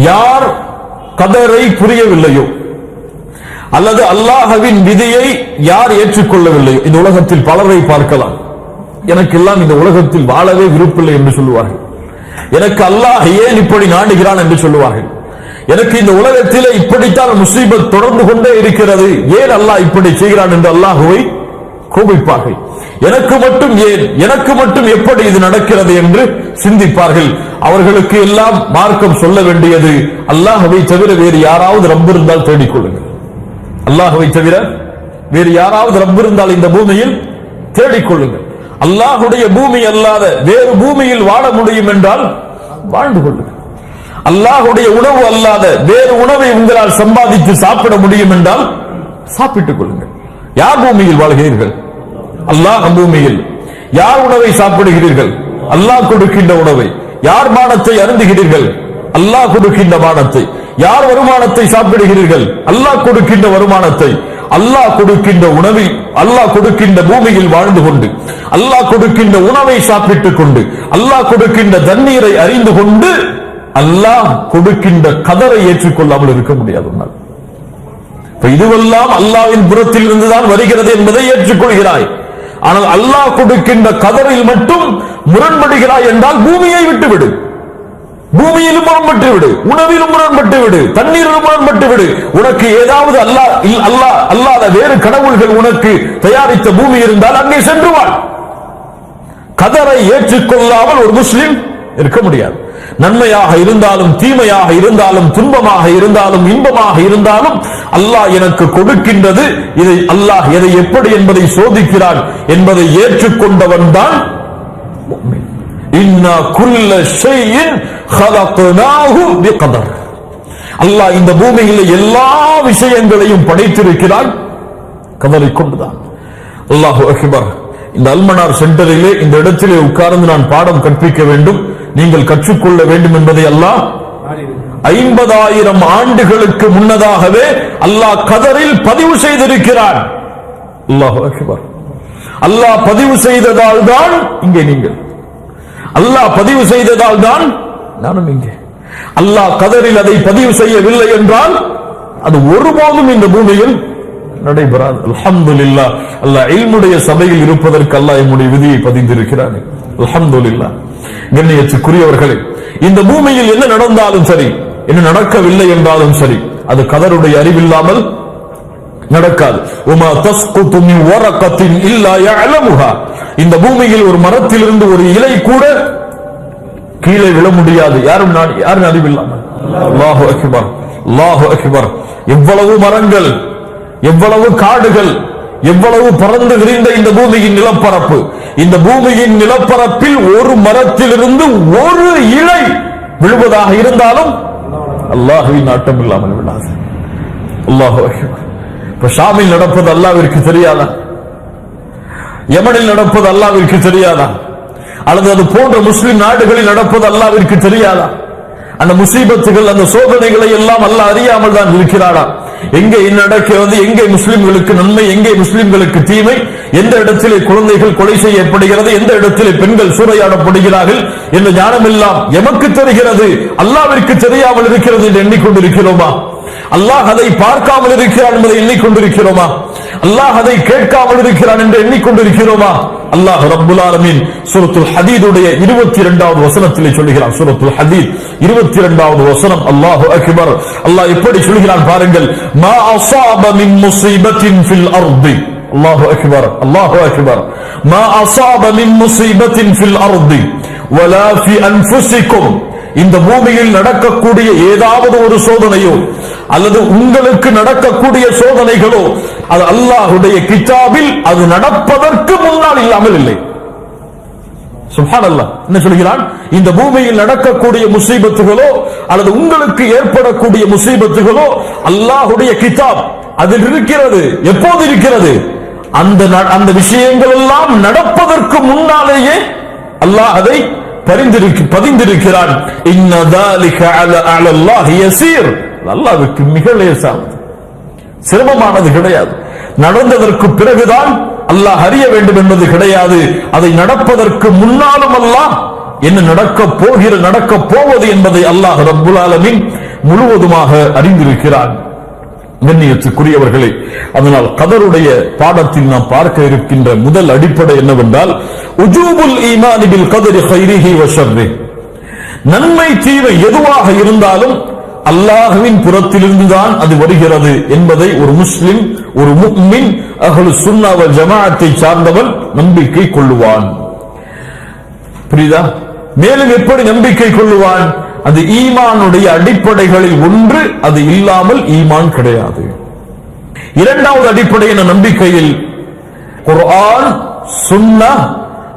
யார் கதரை புரியவில்லையோ அல்லது அல்லாஹ்வின் விதியை யார் ஏற்றுக்கொள்ளவில்லையோ, இந்த உலகத்தில் பலரை பார்க்கலாம், எனக்கெல்லாம் இந்த உலகத்தில் வாழவே விருப்பமில்லை என்று சொல்லுவார்கள். எனக்கு அல்லாஹ் ஏன் இப்படி நாடுகிறான் என்று சொல்லுவார்கள். எனக்கு இந்த உலகத்திலே இப்படித்தான் முசீபத் தொடர்ந்து கொண்டே இருக்கிறது, ஏன் அல்லாஹ் இப்படி செய்கிறான் என்று அல்லாஹ்வை கோபிப்பார்கள். எனக்கு மட்டும் ஏன், எனக்கு மட்டும் எப்படி இது நடக்கிறது என்று சிந்திப்பார்கள். அவர்களுக்கு எல்லாம் மார்க்கம் சொல்ல வேண்டியது, அல்லாஹ்வை தவிர வேறு யாராவது ரப் இருந்தால் தேடிக்கொள்ளுங்கள். அல்லாஹ்வை தவிர வேறு யாராவது ரப் இருந்தால் இந்த பூமியில் தேடிக்கொள்ளுங்கள். அல்லாஹ்வுடைய பூமி அல்லாத வேறு பூமியில் வாழ முடியும் என்றால் வாழ்ந்து கொள்ளுங்கள். அல்லாஹ்வுடைய உணவு அல்லாத வேறு உணவை உங்களால் சம்பாதித்து சாப்பிட முடியும் என்றால் சாப்பிட்டுக் கொள்ளுங்கள். யார் பூமியில் வாழ்கிறீர்கள்? அல்லாஹ் பூமியில். யார் உணவை சாப்பிடுகிறீர்கள்? அல்லாஹ் கொடுக்கின்ற உணவை. யார் பானத்தை அருந்துகிறீர்கள்? அல்லாஹ் கொடுக்கின்ற பானத்தை. யார் வருமானத்தை சாப்பிடுகிறீர்கள்? அல்லாஹ் கொடுக்கின்ற வருமானத்தை. அல்லாஹ் கொடுக்கின்ற உணவில், அல்லாஹ் கொடுக்கின்ற பூமியில் வாழ்ந்து கொண்டு, அல்லாஹ் கொடுக்கின்ற உணவை சாப்பிட்டுக் கொண்டு, அல்லாஹ் கொடுக்கின்ற தண்ணீரை அறிந்து கொண்டு, அல்லாஹ் கொடுக்கின்ற கதரை ஏற்றுக்கொள்ளாமல் இருக்க முடியாது. இதுவெல்லாம் அல்லாஹ்வின் புறத்தில் இருந்துதான் வருகிறது என்பதை ஏற்றுக்கொள்கிறாய். ஆனால் அல்லாஹ் கொடுக்கின்ற கதரில் மட்டும் முரண்படுகிறாய் என்றால் பூமியை விட்டுவிடு. பூமியிலும் முரண்பட்டு விடு, உணவிலும் முரண்பட்டு விடு, தண்ணீரிலும் முரண்பட்டு விடு. உனக்கு ஏதாவது அல்லாத வேறு கடவுள்கள் உனக்கு தயாரித்த பூமி இருந்தால் அங்கே சென்று வாழ். கதரை ஏற்றுக்கொள்ளாமல் ஒரு முஸ்லிம் இருக்க முடியாது. நன்மையாக இருந்தாலும் தீமையாக இருந்தாலும் துன்பமாக இருந்தாலும் இன்பமாக இருந்தாலும் அல்லாஹ் எனக்கு கொடுக்கின்றது, இதை அல்லாஹ் எதை எப்படி என்பதை சோதிக்கிறான் என்பதை ஏற்றுக்கொண்டவன் தான் முஃமின். இன்னா குல்ல ஷைஇன் خلقناه بقدر. அல்லாஹ் இந்த பூமியில் எல்லா விஷயங்களையும் படைத்திருக்கிறான் கதரை கொண்டுதான். அல்லாஹு அக்பர். இந்த அல்மனார் சென்டரிலே இந்த இடத்திலே உட்கார்ந்து நான் பாடம் கற்பிக்க வேண்டும், நீங்கள் கற்றுக்கொள்ள வேண்டும் என்பதை அல்லாஹ் 50,000 ஆண்டுகளுக்கு முன்னதாகவே அல்லாஹ் கதரில் பதிவு செய்திருக்கிறான். அல்லாஹு அக்பர். அல்லாஹ் பதிவு செய்ததால் தான் இங்கே நீங்கள், அல்லாஹ் பதிவு செய்ததால் தான் நானும் இங்கே. அல்லாஹ் கதரில் அதை பதிவு செய்யவில்லை என்றால் அது ஒருபோதும் இந்த பூமியில் நடைபெறாது. அல்ஹம்துலில்லாஹ். அல்லாஹ் இல்முடைய சபையில் இருப்பதற்கு அல்லாஹ் நம்முடைய விதியை பதிந்திருக்கிறான். அல்ஹம்துலில்லாஹ். கண்ணியத்துக்குரியவர்களே, இந்த பூமியில் என்ன நடந்தாலும் சரி, என்ன நடக்கவில்லை என்றாலும் சரி, அது கதருடைய அறிவில்லாமல் நடக்காது. உமா தஸ்குது மின் வரகத்தின் இல்லா யஅலமுஹா. இந்த பூமியில் ஒரு மரத்திலிருந்து ஒரு இலை கூட கீழே விழ முடியாது, யாரும் அறிவில்லாமல். அல்லாஹு அக்பர், அல்லாஹு அக்பர். எவ்வளவு மரங்கள், எவ்வளவு காடுகள், எவ்வளவு பறந்து விரிந்த இந்த பூமியின் நிலப்பரப்பு. இந்த பூமியின் நிலப்பரப்பில் ஒரு மரத்திலிருந்து ஒரு இலை விழுவதாக இருந்தாலும் அல்லாஹ்வின் நாட்டம் இல்லாமல் விழாது. அல்லாஹு அக்பர். இப்ப ஷாமில் நடப்பது அல்லாஹ்விற்கு தெரியாதா? யமனில் நடப்பது அல்லாஹ்விற்கு தெரியாதா? அல்லது அது போன்ற முஸ்லிம் நாடுகளில் நடப்பது அல்லாஹ்விற்கு தெரியாதா? அந்த முசீபத்துகள், அந்த சோதனைகளை எல்லாம் அல்லாஹ் அறியாமல் தான் இருக்கிறாரா? எங்கே நடக்கிறது, எங்கே முஸ்லிம்களுக்கு நன்மை, எங்கே முஸ்லிம்களுக்கு தீமை, எந்த இடத்திலே குழந்தைகள் கொலை செய்யப்படுகிறது, எந்த இடத்திலே பெண்கள் சூறையாடப்படுகிறார்கள் என்ற ஞானம் எல்லாம் எமக்கு தெரிகிறது, அல்லாஹ்விற்கு தெரியாமல் இருக்கிறது என்று எண்ணிக்கொண்டிருக்கிறோமா? அல்லாஹ் அதை பார்க்காமல் இருக்கிறான் என்பதை எண்ணிக்கொண்டிருக்கிறோமா? அல்லாஹ் அதை கேட்காமல் இருக்கிறான் என்று எண்ணிக்கொண்டிருக்கிறோமா? அல்லாஹ் ரப்புல் ஆலமீன் சூரத்துல் ஹதீதுடைய 22வது வசனத்திலே சொல்கிறான். சூரத்துல் ஹதீத் 22வது வசனம். அல்லாஹு அக்பர். அல்லாஹ் எப்படி சொல்கிறான் பாருங்கள். மா அஸாப மின் முஸீபத்தின் ஃபில் அர்தி. அல்லாஹு அக்பர், அல்லாஹு அக்பர். மா அஸாப மின் முஸீபத்தின் ஃபில் அர்தி வலா ஃபி அன்ஃபுஸிகும். இந்த பூமியில் நடக்கக்கூடிய ஏதாவது ஒரு சோதனையோ அல்லது உங்களுக்கு நடக்கக்கூடிய சோதனைகளோ அது அல்லாஹ்வுடைய கிதாபில் அது நடப்பதற்கு முன்னால் இல்லாமல் இல்லை. சுப்ஹானல்லாஹ். என்ன சொல்கிறான்? இந்த பூமியில் நடக்கக்கூடிய முசீபத்துகளோ அல்லது உங்களுக்கு ஏற்படக்கூடிய முசீபத்துகளோ அல்லாஹ்வுடைய கிதாப் அதில் இருக்கிறது. எப்போது இருக்கிறது? அந்த விஷயங்கள் எல்லாம் நடப்பதற்கு முன்னாலேயே அல்லாஹ் அதை பதிந்திருக்கிறான். இன்ன ذلك على الله يسير. அல்லாஹ்வுக்கு மிக லேசானது, சிரமமானது கிடையாது. நடந்ததற்கு பிறகுதான் அல்லாஹ் அறிய வேண்டும் என்பது கிடையாது. அதை நடப்பதற்கு முன்னாலும் அல்லாஹ் என்ன நடக்க போவது என்பதை அல்லாஹ் ரப்புல் ஆலமீன் முழுவதுமாக அறிந்திருக்கிறான். கண்ணியத்துக்குரியவர்களே, அதனால் கதருடைய பாடத்தில் நாம் பார்க்க இருக்கின்ற முதல் அடிப்படை என்னவென்றால் உஜூபுல் ஈமானி பில் கதரி கைரிஹி வ ஷர்ரிஹி, நன்மை தீமை எதுவாக இருந்தாலும் அல்லாஹ்வின் புறத்திலிருந்துதான் அது வருகிறது என்பதை ஒரு முஸ்லிம், ஒரு முஃமின், அஹ்லு சுன்னா வல் ஜமாஅத்தை சார்ந்தவன் நம்பிக்கை கொள்ளுவான். புரியுதா? மேலும் எப்படி நம்பிக்கை கொள்ளுவான்? அது ஈமானுடைய அடிப்படைகளில் ஒன்று, அது இல்லாமல் ஈமான் கிடையாது. இரண்டாவது அடிப்படை என்ற நம்பிக்கையில் குர்ஆன், சுன்னா,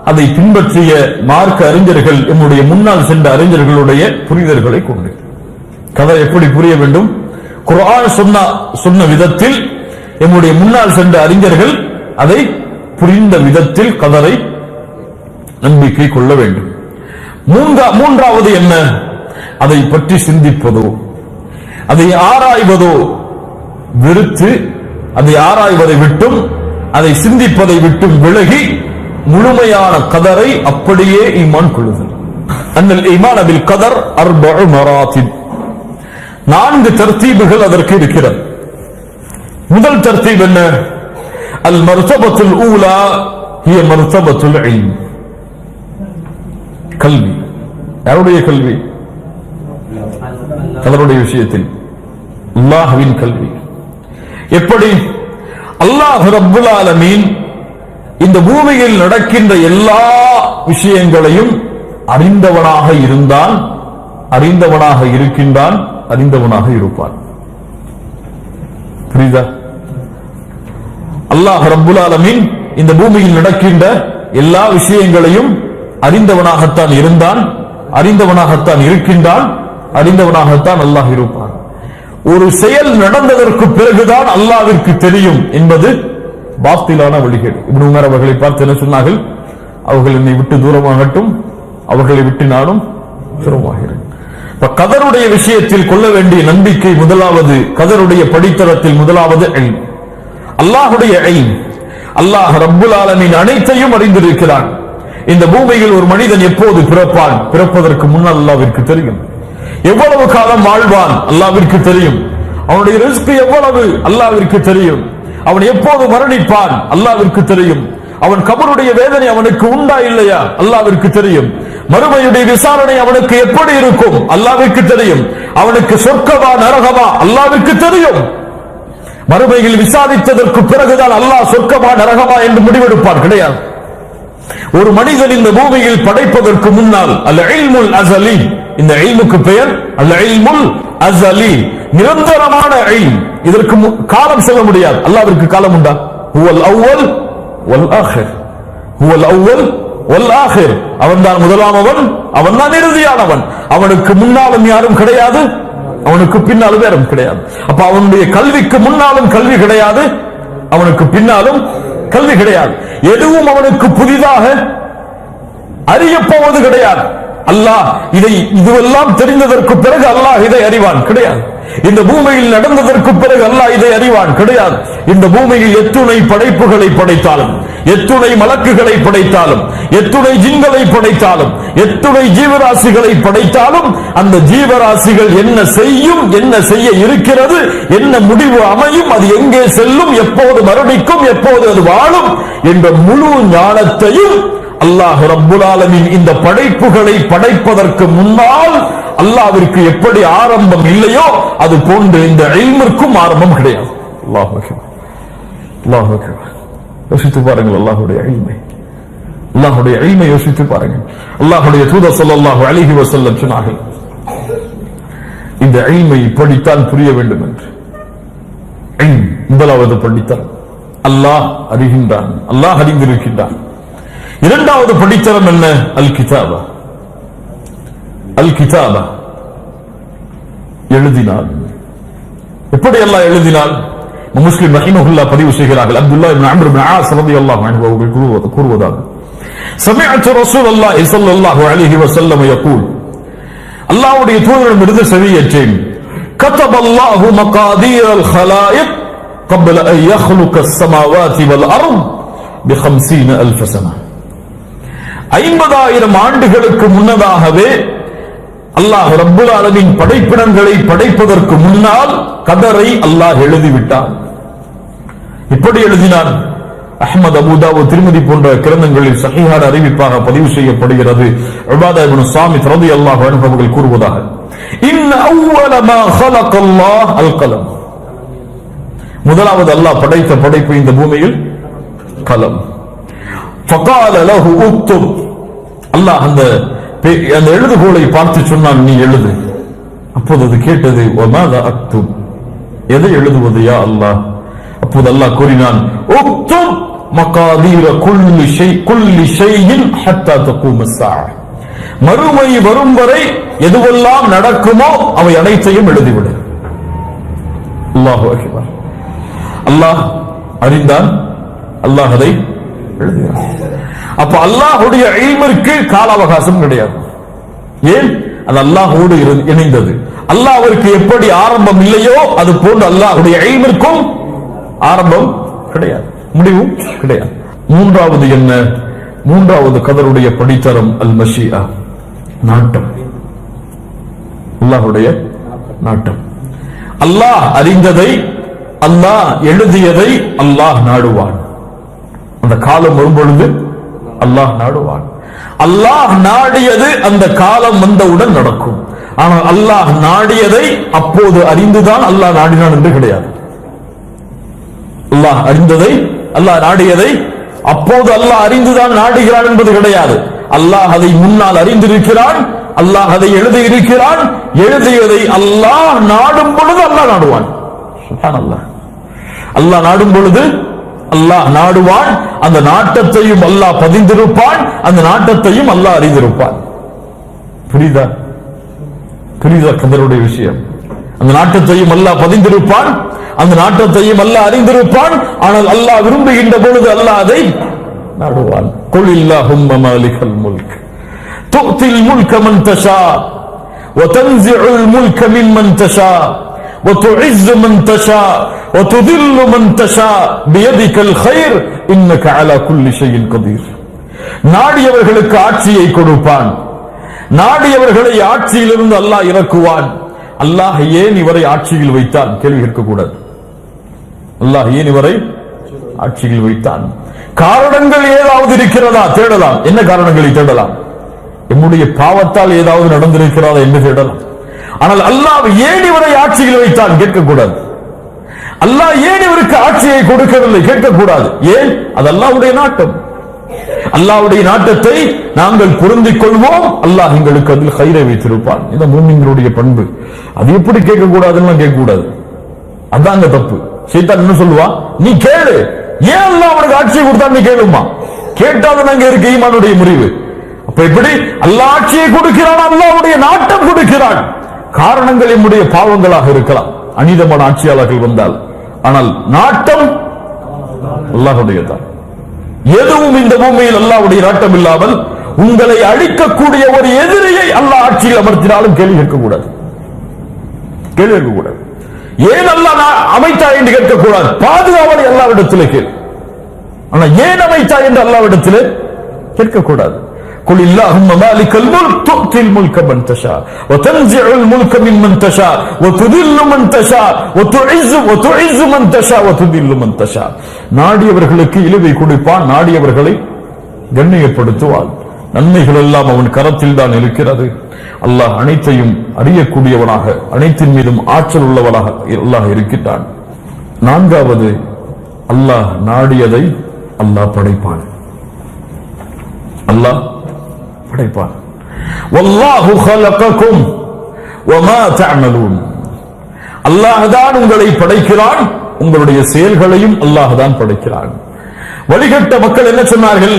அதை பின்பற்றிய மார்க்க அறிஞர்கள், நம்முடைய முன்னால் சென்ற அறிஞர்களுடைய புரிதல்களை கொண்டு கதை எப்படி புரிய வேண்டும்? குர்ஆன் சொன்ன விதத்தில் நம்முடைய முன்னால் சென்ற அறிஞர்கள் அதை புரிந்த விதத்தில் கதரை நம்பிக்கை கொள்ள வேண்டும். மூன்றாவது என்ன? அதை பற்றி சிந்திப்பதோ, அதை ஆராய்வதோ வெறுத்து, அதை ஆராய்வதை விட்டும் அதை சிந்திப்பதை விட்டும் விலகி முழுமையான கதரை அப்படியே ஈமான் கொள்ளுதல். அன்னல் ஈமான் பில் கதர் அர்பஉ மராத்திப், 4 தர்த்தீபுகள் அதற்கு இருக்கிறது. முதல் தர்த்தீப் என்ன? அல் மர்தபத்துல் ஊலா ஹிய மர்தபத்துல் இல்ம், கல்வி. யாருடைய கல்வி? கதருடைய விஷயத்தில் அல்லாஹ்வின் கல்வி. எப்படி? அல்லாஹ் ரப்புல் ஆலமீன் இந்த பூமியில் நடக்கின்ற எல்லா விஷயங்களையும் அறிந்தவனாக இருந்தான், அறிந்தவனாக இருக்கின்றான், அறிந்தவனாக இருப்பான். புரியுதா? அல்லாஹ் ரப்புல் ஆலமீன் இந்த பூமியில் நடக்கின்ற எல்லா விஷயங்களையும் அறிந்தவனாகத்தான் இருந்தான், அறிந்தவனாகத்தான் இருக்கின்றான், அறிந்தவனாகத்தான் அல்லாஹ் இருப்பான். ஒரு செயல் நடந்ததற்கு பிறகுதான் அல்லாஹ்விற்கு தெரியும் என்பது பாத்திலான வழிகேடு. இப்னு உமர் அவர்களை பார்த்து என்ன சொன்னார்கள்? அவர்கள் என்னை விட்டு தூரமாகட்டும், அவர்களை விட்டு நானும் தூரமாகிறேன். கதருடைய விஷயத்தில் கொள்ள வேண்டிய நம்பிக்கை முதலாவது, கதருடைய படித்தரத்தில் முதலாவது இல்ம், அல்லாஹ்வுடைய இல்ம். அல்லாஹ் ரப்புல் ஆலமீன் அனைத்தையும் அறிந்திருக்கிறான். இந்த பூமியில் ஒரு மனிதன் எப்போது பிறப்பான்? பிறப்பதற்கு முன்னால் அல்லாஹ்விற்கு தெரியும். எவ்வளவு காலம் வாழ்வான்? அல்லாஹ்விற்கு தெரியும். அவனுடைய ரிஸ்க் எவ்வளவு? அல்லாஹ்விற்கு தெரியும். அவன் எப்போது மரணிப்பான்? அல்லாஹ்விற்கு தெரியும். அவன் கபருடைய வேதனை அவனுக்கு உண்டா இல்லையா? அல்லாஹ்விற்கு தெரியும். மறுமையுடைய விசாரணை அவனுக்கு எப்படி இருக்கும்? அல்லாஹ்விற்கு தெரியும். அவனுக்கு சொர்க்கமா நரகமா? அல்லாஹ்விற்கு தெரியும். மறுமையில் விசாரித்ததற்கு பிறகுதான் அல்லாஹ் சொர்க்கமா நரகமா என்று முடிவெடுப்பான். கிடையாது. ஒரு மனிதன் இந்த பூமியில் படைப்பதற்கு முன்னால் அல் இல்முல் அஸலி, இந்த இல்முக்கு பெயர் அல் இல்முல் அஸலி, நிரந்தரமான இல்ம். இதற்கு காலம் செல்ல முடியாது. அல்லாஹ்விற்கு காலம் உண்டா? ஹுவல் அவ்வல் வல் ஆகிர், ஹுவல் அவ்வல் வல் ஆகிர். அவன்தான் முதலாமவன், அவன்தான் இறுதியானவன். அவனுக்கு முன்னாலும் யாரும் கிடையாது, அவனுக்கு பின்னாலும் யாரும் கிடையாது. அப்ப அவனுடைய கல்விக்கு முன்னாலும் கல்வி கிடையாது, அவனுக்கு பின்னாலும் கல்வி கிடையாது. எதுவும் அவனுக்கு புதிதாக அறியப்போவது கிடையாது. அல்லாஹ் இதுவெல்லாம் தெரிந்ததற்கு பிறகு அல்லாஹ் இதை அறிவான்? கிடையாது. இந்த பூமியில் நடந்ததற்கு பிறகு அல்லாஹ் இதை அறிவான்? கிடையாது. இந்த பூமியில் எத்துணை படைப்புகளை படைத்தாலும், எத்துணை மலக்குகளை படைத்தாலும், எத்துணை ஜின்களை படைத்தாலும், எத்துணை ஜீவராசிகளை படைத்தாலும், அந்த ஜீவராசிகள் என்ன செய்யும், என்ன செய்ய இருக்கிறது, என்ன முடிவு அமையும், அது எங்கே செல்லும், எப்போது மரணிக்கும், எப்போது அது வாழும் என்ற முழு ஞானத்தையும் அல்லாஹ் ரப்புல் ஆலமீன் இந்த படைப்புகளை படைப்பதற்கு முன்னால் அல்லாஹ்விற்கு எப்படி ஆரம்பம் இல்லையோ அது போன்று இந்த இல்மிற்கும் ஆரம்பம் கிடையாது. அல்லாஹ் அக்பர், அல்லாஹ் அக்பர். யோசித்து பாருங்கள் அல்லாஹ்வுடைய இல்மை, அல்லாஹ்வுடைய இல்மை யோசித்து பாருங்கள். அல்லாஹ்வுடைய தூதர் ஸல்லல்லாஹு அலைஹி வஸல்லம் சொன்னார்கள், இந்த இல்மை படித்தான் புரிய வேண்டும் என்று. முதலாவது படித்தான் அல்லாஹ் அறிகின்றான், அல்லாஹ் அறிந்திருக்கின்றான். இரண்டாவது படித்தரம் என்ன? அல் கிதாபா, அல் கிதாபா, எழுதினார். எப்படி அல்லாஹ் எழுதினார்? முஸ்லிம் ரஹிமஹுல்லாஹ் பதிவு செய்கிறார்கள். அப்துல்லாஹ் இப்னு அம்ர் இப்னு ஆஸ் ரலியல்லாஹு அன்ஹு அவர்கள் கூறுவதாக, சமிஅத்து ரசூலுல்லாஹி ஸல்லல்லாஹு அலைஹி வஸல்லம் யகூல், அல்லாஹ்வுடைய தூதரிடமிருந்து செவியேற்றேன், கதபல்லாஹு மகாதீரல் ஹலாயிக் قبل أن يخلق السماوات والأرض ب50,000 سنة. 50,000 ஆண்டுகளுக்கு முன்னதாகவே அல்லாஹ் ரப்புல் ஆலமீன் படைப்பினங்களை படைப்பதற்கு முன்னால் கதரை அல்லாஹ் எழுதிவிட்டான். இப்படி எழுதினான். அஹ்மத், அபூ தாவூத், திர்மிதி போன்ற கிரந்தங்களில் சஹீஹான அறிவிப்பாக பதிவு செய்யப்படுகிறது. உபாதா இப்னு ஸாமித் ரலியல்லாஹு அன்ஹு அவர்கள் கூறுவதாக, இன்ன அவ்வல மா ஹலகல்லாஹ் அல் கலம். முதலாவது அல்லாஹ் படைத்த படைப்பு இந்த பூமியில் கலம். ஃபகால லஹு உக்துப். அல்லாஹ் அந்த எழுதுகோலை பார்த்து சொன்னான், நீ எழுது. அப்போது அது கேட்டது, வமாதா அக்துப், எதை எழுதுவது யா அல்லாஹ்? அப்போது அல்லாஹ் கூறினான், உக்துப் மகாதீர குல்லி ஷைஇன் ஹத்தா தகூம ஸாஅ. மறுமை வரும் வரை எதுவெல்லாம் நடக்குமோ அவை அனைத்தையும் எழுதிவிடு. அல்லாஹு அக்பர். அல்லாஹ் அறிந்தான், அல்லாஹ் அதை எழுதினான். அப்ப அல்லாஹ்வுடைய இல்மிற்கு கால அவகாசம் கிடையாது. ஏன்? அது அல்லாஹ்வோடு இணைந்தது. அல்லாஹ்விற்கு எப்படி ஆரம்பம் இல்லையோ அது போன்று அல்லாஹ்வுடைய இல்மிற்கும் ஆரம்பம் கிடையாது, முடிவும் கிடையாது. மூன்றாவது என்ன? மூன்றாவது கதருடைய படித்தரம் அல் மஷிஆ, நாட்டம். அல்லாஹ்வுடைய நாட்டம். அல்லாஹ் அறிந்ததை, அல்லாஹ் எழுதியதை அல்லாஹ் நாடுவான். அந்த காலம் வரும்பொழுது அல்லாஹ் நாடுவான். அல்லாஹ் நாடியது அந்த காலம் வந்தவுடன் நடக்கும். ஆனால் அல்லாஹ் நாடியதை அப்போது அறிந்துதான் அல்லாஹ் நாடினான் என்று கிடையாது. அல்லாஹ் அறிந்ததை, அல்லாஹ் நாடியதை அப்போது அல்லாஹ் அறிந்துதான் நாடுகிறான் என்பது கிடையாது. அல்லாஹ் அதை முன்னால் அறிந்திருக்கிறான், அல்லாஹ் அதை எழுதியிருக்கிறான். எழுதியதை அல்லாஹ் நாடும் பொழுது அல்லாஹ் நாடுவான். சுப்ஹானல்லாஹ். அல்லாஹ் நாடும் பொழுது அல்லாஹ் நாடுவான். அந்த நாட்டத்தையும் அல்லாஹ் பதிந்திருப்பான், அந்த நாட்டத்தையும் அல்லாஹ் அறிந்திருப்பான். புரியுதா? புரியுதா கதருடைய விஷயம்? அந்த நாட்டத்தையும் அல்லாஹ் பதிந்திருப்பான், அந்த நாட்டத்தையும் அல்லாஹ் அறிந்திருப்பான். ஆனால் அல்லாஹ் விரும்புகின்ற பொழுது அல்லாஹ் அதை நாடுவான். குல் இல்லாஹும்ம மாலிகல் முல்க் து'தில் முல்க மன் தஷா வ தன்ஸிஉல் முல்க மிம்மன் தஷா வ துஇஸ்ஸு மன் தஷா வ துதில்லு மன் தஷா பியதிகல் கைர் இன்னக அலா குல்லி ஷைஇன் கதீர். நாடியவர்களுக்கு ஆட்சியை கொடுப்பான், நாடியவர்களை ஆட்சியிலிருந்து அல்லாஹ் இறக்குவான். அல்லாஹ் ஏன் இவரை ஆட்சியில் வைத்தான்? கேள்வி கேட்கக்கூடாது. அல்லாஹ் ஏன் இவரை ஆட்சியில் வைத்தான்? காரணங்கள் ஏதாவது இருக்கிறதா? தேடலாம். என்ன காரணங்களை தேடலாம்? நம்முடைய பாவத்தால் ஏதாவது நடந்திருக்கிறதா என்று தேடலாம். ஆனால் அல்லாஹ் ஏன் இவரை ஆட்சியில் வைத்தான்? கேட்கக்கூடாது. அல்லாஹ் ஏன் இவருக்கு ஆட்சியை கொடுக்கவில்லை? கேட்கக்கூடாது. ஏன்? அது அல்லாஹ்வுடைய நாட்டம். அல்லாஹ்வுடைய நாட்டத்தை நாங்கள் பொருந்திக் கொள்வோம். அல்லாஹ் எங்களுக்கு அதில் கைரை வைத்திருப்பான். இந்த மூமின்களுடைய பண்பு. அது எப்படி கேட்கக்கூடாதுன்னு கேட்கக்கூடாது. அதாங்க தப்பு. சைத்தான் என்ன சொல்லுவா? நீ கேளு, ஏன் அல்லாஹ் அவனுக்கு ஆட்சியை கொடுத்தா நீ கேளுமா? கேட்டாதான் அங்க இருக்கு ஈமானுடைய முறிவு. அப்ப எப்படி அல்லாஹ் ஆட்சியை கொடுக்கிறான்? அல்லாஹ்வுடைய நாட்டம் கொடுக்கிறான். காரணங்கள் நம்முடைய பாவங்களாக இருக்கலாம், அநீதமான ஆட்சியாளர்கள் வந்தால். ஆனால் நாட்டம் அல்லாஹ்வுடைய தான். எதுவும் இந்த பூமியில் அல்லாஹ்வுடைய நாட்டம் இல்லாமல் உங்களை அழிக்கக்கூடிய ஒரு எதிரியை அல்லாஹ் ஆட்சியில் அமர்த்தினாலும் கேள்வி கேட்கக்கூடாது. கேள்வி கேட்கக்கூடாது. ஏன் அல்லாஹ் அமைத்தா என்று கேட்கக்கூடாது. பாதுகாவலை அல்லாஹ்விடத்திலே கேள். ஆனா ஏன் அமைத்தா என்று அல்லாஹ்விடத்திலே கேட்கக்கூடாது. قل اللهم مالك الملك تؤتي الملك من تشاء وتنزع الملك ممن تشاء وتذل من تشاء وتعز من تشاء وتذل من تشاء. நாடியவர்களுக்கு இழிவை கொடுப்பான், நாடியவர்களை கண்ணியப்படுத்துவான். நன்மைகள் எல்லாம் அவன் கரத்தில் தான் இருக்கிறது. அல்லாஹ் அனைத்தையும் அறியக்கூடியவனாக, அனைத்தின் மீதும் ஆற்றல் உள்ளவனாக அல்லாஹ் இருக்கிறான். நான்காவது, அல்லாஹ் நாடியதை அல்லாஹ் படைப்பான். அல்லாஹ் படைப்பான். வல்லாஹு ஹலககும் வமா தஅமலூன். அல்லாஹ் தான் உங்களை படைக்கிறான், உங்களுடைய செயல்களையும் அல்லாஹ் தான் படைக்கிறான். வழிகட்ட மக்கள் என்ன சொன்னார்கள்?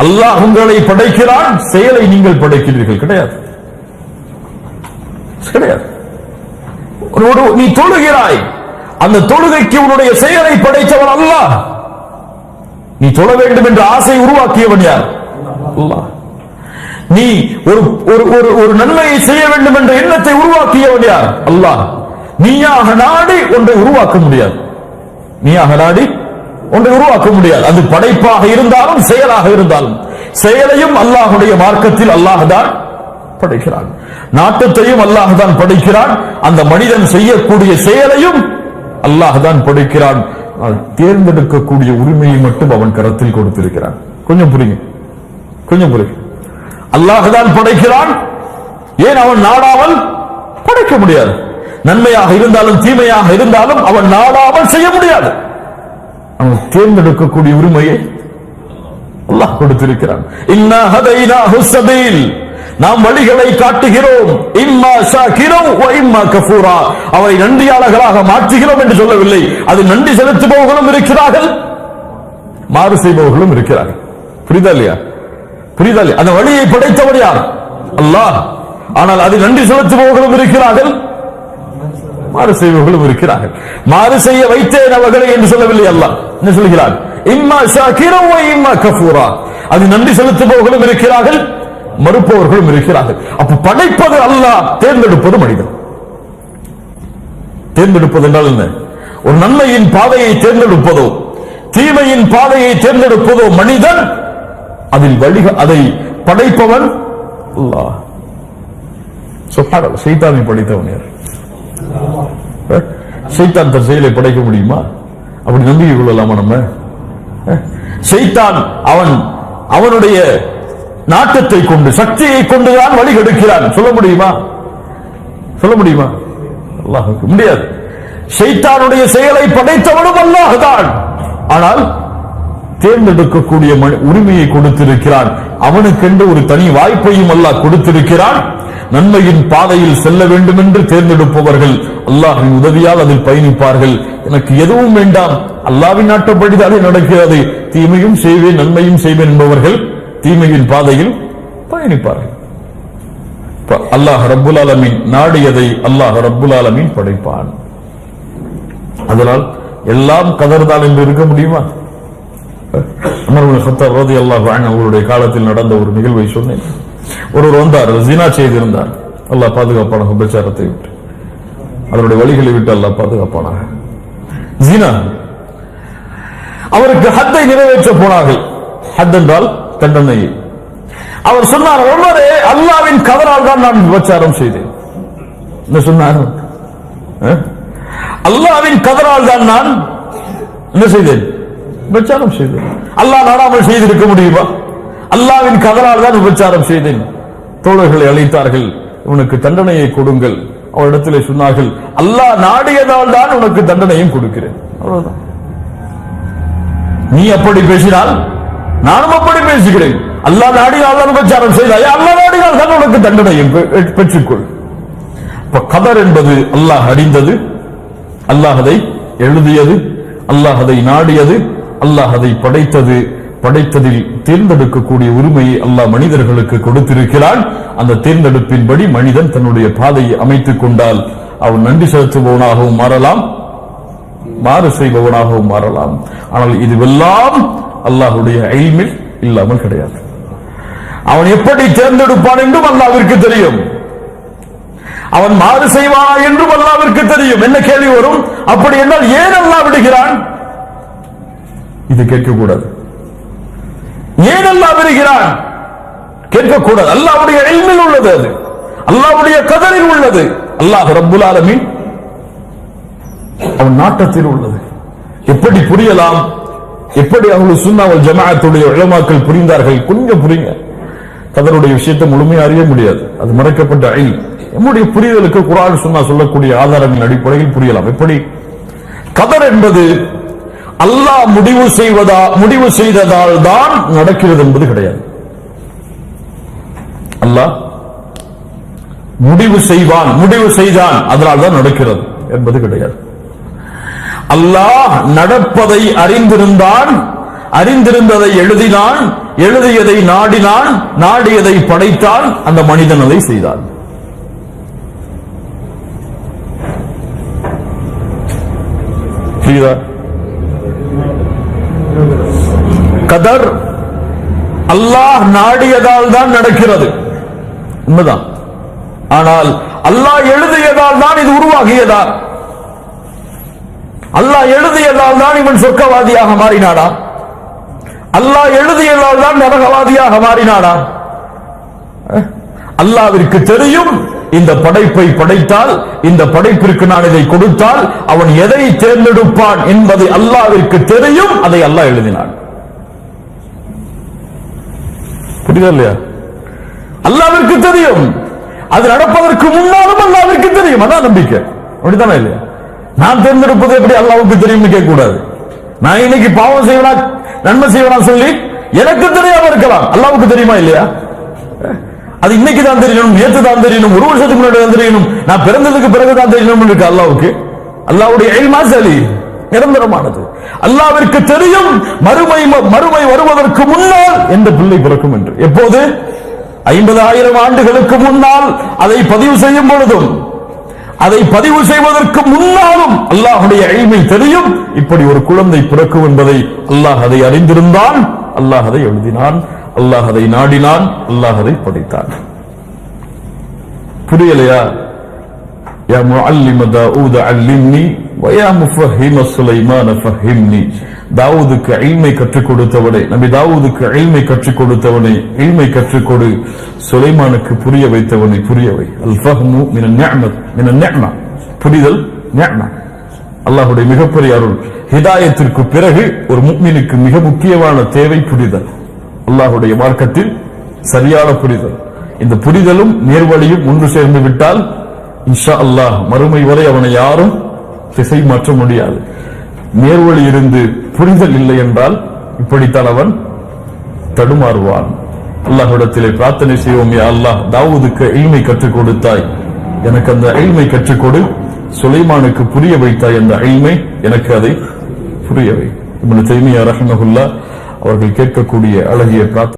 அல்லாஹ் உங்களை படைக்கிறான், செயலை நீங்கள் படைக்கிறீர்கள். கிடையாது, கிடையாது. நீ தொழுகிறாய், அந்த தொழுகைக்கு உன்னுடைய செயலை படைத்தவன் அல்லாஹ். நீ தொழ வேண்டும் என்ற ஆசை உருவாக்கியவன் யார்? அல்லாஹ். நீ ஒரு நன்மையை செய்ய வேண்டும் என்ற எண்ணத்தை உருவாக்கியவன் யார்? அல்லாஹ். நீயாக நாடி ஒன்றை உருவாக்க முடியாது. நீயாக நாடி ஒன்றை உருவாக்க முடியாது. அது படைப்பாக இருந்தாலும் செயலாக இருந்தாலும் செயலையும் அல்லாஹ்வுடைய மார்க்கத்தில் அல்லாஹ் தான் படைக்கிறான். நாட்டத்தையும் அல்லாஹ் தான் படைக்கிறான். அந்த மனிதன் செய்யக்கூடிய செயலையும் அல்லாஹ் தான் படைக்கிறான். தேர்ந்தெடுக்கக்கூடிய உரிமையை மட்டும் அவன் கரத்தில் கொடுத்திருக்கிறான். கொஞ்சம் புரியுங்க, கொஞ்சம் புரியுங்க. அல்லாஹ் தான் படைக்கிறான். ஏன் அவன் நாடாமல் படைக்க முடியாது? நன்மையாக இருந்தாலும் தீமையாக இருந்தாலும் அவன் நாடாமல் செய்ய முடியாது. அவன் தேர்ந்தெடுக்கக்கூடிய உரிமையை அல்லாஹ் கொடுத்திருக்கிறான். இன்னா ஹதைனாஹு ஸபீல், நாம் வழிகளை காட்டுகிறோம். இம்மா ஷாகிரா வ இம்மா கஃபூரா, அவரை நன்றியாளர்களாக மாற்றுகிறோம் என்று சொல்லவில்லை. அது நன்றி செலுத்துபவர்களும் இருக்கிறார்கள், மாறு செய்பவர்களும் இருக்கிறார்கள். புரியுதா இல்லையா? புரியுதா இல்லையா? அந்த வழியை படைத்தவர் யார்? அல்லாஹ். ஆனால் அது நன்றி செலுத்துபவர்களும் இருக்கிறார்கள், மாறு செய்பவர்களும் இருக்கிறார்கள். மாறு செய்ய வைத்தேன் அவர்களை என்று சொல்லவில்லை அல்லாஹ். என்ன சொல்கிறார்? இம்மா ஷாகிரா வ இம்மா கஃபூரா, அது நன்றி செலுத்துபவர்களும் இருக்கிறார்கள், மறுப்பவர்களும் இருக்கிறார்கள். அப்ப படைப்பது அல்லாஹ், தேர்ந்தெடுப்பது மனிதன். தேர்ந்தெடுப்பது என்றால் என்ன? ஒரு நன்மையின் பாதையை தேர்ந்தெடுப்பதோ தீமையின் பாதையை தேர்ந்தெடுப்பதோ மனிதன். அதில் அதை படைப்பவன் அல்லாஹ். சுப்ஹானல்லாஹ். ஷைத்தானை படைத்தவன் யார்? ஷைத்தான் தன் செயலை படைக்க முடியுமா? அப்படி நம்பிக்கை கொள்ளலாமா நம்ம? ஷைத்தான் அவனுடைய நாட்டத்தை கொண்டு சக்தியை கொண்டுதான் வழி கெடுக்கிறான். சொல்ல முடியுமா? சொல்ல முடியுமா? அல்லாஹ்வுக்கு முடியாது. ஷைத்தானுடைய செயலை படைத்தவனும் அல்லாஹ் தான். ஆனால் தேர்ந்தெடுக்கக்கூடிய உரிமையை கொடுத்திருக்கிறான். அவனுக்கென்று ஒரு தனி வாய்ப்பையும் அல்லாஹ் கொடுத்திருக்கிறான். நன்மையின் பாதையில் செல்ல வேண்டும் என்று தேர்ந்தெடுப்பவர்கள் அல்லாஹ்வின் உதவியால் அதில் பயணிப்பார்கள். எனக்கு எதுவும் வேண்டாம், அல்லாஹ்வின் நாட்டப்படிதானே நடக்கிறது, தீமையும் செய்வேன் நன்மையும் செய்வேன் என்பவர்கள் தீமையின் பாதையில் பயணிப்பார்கள். அல்லாஹ் ரப்புல் ஆலமீன் நாடியதை அல்லாஹ் ரப்புல் ஆலமீன் படைப்பான். அதனால் எல்லாம் கதர்தான் என்று இருக்க முடியுமா? உமர் இப்னு கத்தாப் ரலியல்லாஹு அன்ஹு அவருடைய காலத்தில் நடந்த ஒரு நிகழ்வை சொன்னேன். ஒருவர் வந்தார், ஜினா செய்திருந்தார். அல்லாஹ் பாதுகாப்பான விபச்சாரத்தை விட்டு, அவருடைய வழிகளை விட்டு அல்லாஹ் பாதுகாப்பானாக. ஜினா, அவருக்கு ஹத்தை நிறைவேற்ற போனார்கள். ஹத் என்றால் தண்டனை. அவர் சொன்னார், உமரே, அல்லாஹ்வின் கதரால் தான் நான் விபச்சாரம் செய்தேன். என்ன சொன்னார்? அல்லாஹ்வின் கதரால் தான் நான் என்ன செய்தேன்? விபச்சாரம் செய்தேன். அல்லாஹ் நாடாமல் செய்திருக்க முடியுமா? அல்லாஹ்வின் கதரால் தான் விபச்சாரம் செய்தேன். தோழர்களை அழைத்தார்கள், உனக்கு தண்டனையை கொடுங்கள். அவரிடத்திலே சொன்னார்கள், அல்லாஹ் நாடியதால் தான் உனக்கு தண்டனையும் கொடுக்கிறேன். அவ்வளவுதான். நீ அப்படி பேசினால் நானும் அப்படி பேசுகிறேன். அல்லாஹ் நாடினால் தான் விபச்சாரம் செய்தாய், அல்லாஹ் நாடினால் தான் உனக்கு தண்டனையும் பெற்றுக்கொள். கதர் என்பது அல்லாஹ் அறிந்தது, அல்லாஹ் அதை எழுதியது, அல்லாஹ் அதை நாடியது, அல்லாஹ் அதை படைத்தது. படைத்ததில் தேர்ந்தெடுக்கக்கூடிய உரிமையை அல்லாஹ் மனிதர்களுக்கு கொடுத்திருக்கிறான். அந்த தேர்ந்தெடுப்பின்படி மனிதன் தன்னுடைய பாதையை அமைத்துக் கொண்டால் அவன் நன்றி செலுத்துபவனாகவும் மாறலாம், மாறு செய்பவனாகவும் மாறலாம். ஆனால் இதுவெல்லாம் அல்லாஹ்வுடைய இல்மில் இல்லாமல் கிடையாது. அவன் எப்படி தேர்ந்தெடுப்பான் என்றும் அல்லாஹ்விற்கு தெரியும். அவன் மாறு செய்வானா என்றும் அல்லாஹ்விற்கு தெரியும். என்ன கேள்வி வரும்? அப்படி என்றால் ஏன் அல்லாஹ் விடுகிறான்? இது கேட்கக்கூடாது. ஏன் அல்லாஹ் விடுகிறான்? கேட்கக்கூடாது. அல்லாஹ்வுடைய இல்மில் உள்ளது, அது அல்லாஹ்வுடைய கதரில் உள்ளது. அல்லாஹ் ரப்புல் ஆலமீன் அவன் நாட்டத்தில் உள்ளது. எப்படி புரியலாம்? எப்படி அஹ்லுஸ் சுன்னah வல் ஜமாஅத்துடைய உலமாக்கள் புரிந்தார்கள்? கொஞ்சம் புரியுங்க. கதருடைய விஷயத்தை முழுமையாக அறிய முடியாது, அது மறைக்கப்பட்ட இல்ம். நம்முடைய புரிதலுக்கு குர்ஆன் சுன்னah சொல்லக்கூடிய ஆதாரங்களின் அடிப்படையில் புரியலாம். எப்படி? கதர் என்பது அல்லாஹ் முடிவு செய்ததால் தான் நடக்கிறது என்பது கிடையாது. அல்லாஹ் முடிவு செய்தான் அதனால் தான் நடக்கிறது என்பது கிடையாது. அல்லாஹ் நடப்பதை அறிந்திருந்தான், அறிந்திருந்ததை எழுதினான், எழுதியதை நாடினான், நாடியதை படைத்தான், அந்த மனிதன் அதை செய்தான். கதர் அல்லாஹ் நாடியதால் தான் நடக்கிறது, உண்மைதான். ஆனால் அல்லாஹ் எழுதியதால் தான் இது உருவாகியதா? அல்லாஹ் எழுதியதால் தான் இவன் சொர்க்கவாதியாக மாறினாடா? அல்லாஹ் எழுதியதால் தான் நரகவாதியாக மாறினாடா? அல்லாஹ்விற்கு தெரியும் இந்த படைப்பை படைத்தால், இந்த படைப்பிற்கு நான் இதை கொடுத்தால் அவன் எதை தேர்ந்தெடுப்பான் என்பதை அல்லாஹ்விற்கு தெரியும். அதை அல்லாஹ் எழுதினான். புரியுதா இல்லையா? அல்லாஹ்விற்கு தெரியும். அது நடப்பதற்கு முன்னாலும் அல்லாஹ்விற்கு தெரியும். அதான் நம்பிக்கை. அப்படித்தானே இல்லையா? நான் தேர்ந்தெடுப்பது எப்படி அல்லாஹ்வுக்கு தெரியும் கேட்க கூடாது. நான் இன்னைக்கு பாவம் செய்வனா நன்மை செய்வனா சொல்லி எனக்கு தெரியாம இருக்கலாம், அல்லாஹ்வுக்கு தெரியுமா இல்லையா? அது இன்னைக்கு தான் தெரியணும், நேற்று தான் தெரியணும், ஒரு வருஷத்துக்கு முன்னாடி தான் தெரியணும், நான் பிறந்ததுக்கு பிறகு தான் தெரியணும் இருக்கு அல்லாஹ்வுக்கு. அல்லாஹ்வுடைய இல்மா சலி நிரந்தரமானது. அல்லாஹ்விற்கு தெரியும் மறுமை வருவதற்கு முன்னால் எந்த பிள்ளை பிறக்கும் என்று. எப்போது? 50,000 ஆண்டுகளுக்கு முன்னால் அதை பதிவு செய்யும் பொழுதும், அதை பதிவு செய்வதற்கு முன்னாலும் அல்லாஹ்வுடைய இல்மை தெரியும். இப்படி ஒரு குழந்தை பிறக்கும் என்பதை அல்லாஹ் அதை அறிந்திருந்தான், அல்லாஹ் அதை எழுதினான், அல்லாஹ் அதை நாடினான், அல்லாஹ் அதை படைத்தான். புரியலையா? யா முஅல்லிம தாவூத அல்லிம்னி வ யா முஃபஹிம சுலைமான ஃபஹிம்னி. தாவூதுக்கு இல்மை கற்றுக் கொடுத்தவனே, நபி தாவூதுக்கு இல்மை கற்றுக் கொடுத்தவனே இல்மை கற்றுக் கொடு, சுலைமானுக்கு புரிய வைத்தவனை புரிய வை. அல் ஃபஹ்மு மினன் நிஅமத் மினன் நிஅமா. புரிதல் நிஅமா, அல்லாஹ்வுடைய மிகப்பெரிய அருள். ஹிதாயத்திற்கு பிறகு ஒரு முஃமினுக்கு மிக முக்கியமான தேவை புரிதல். அல்லாஹ்வுடைய மார்க்கத்தில் சரியான புரிதல். இந்த புரிதலும் நேர்வழியும் ஒன்று சேர்ந்து விட்டால் இன்ஷா அல்லாஹ் மறுமை வரை அவனை யாரும் திசை மாற்ற முடியாது. நேர்வழி இருந்து புரிதல் இல்லை என்றால் இப்படித்தான் அவன் தடுமாறுவான். அல்லாஹ்விடத்திலே பிரார்த்தனை செய்வோம், யா அல்லாஹ் தாவூதுக்கு இல்மை கற்றுக் கொடுத்தாய், எனக்கு அந்த இல்மை கற்றுக் கொடு. சுலைமானுக்கு புரிய வைத்தாய் அந்த இல்மை, எனக்கு அதை புரிய வை. இப்னு தைமியா ரஹ்மஹுல்லாஹ் அவர்கள் கேட்கக்கூடிய அழகிய பிரார்த்தனை.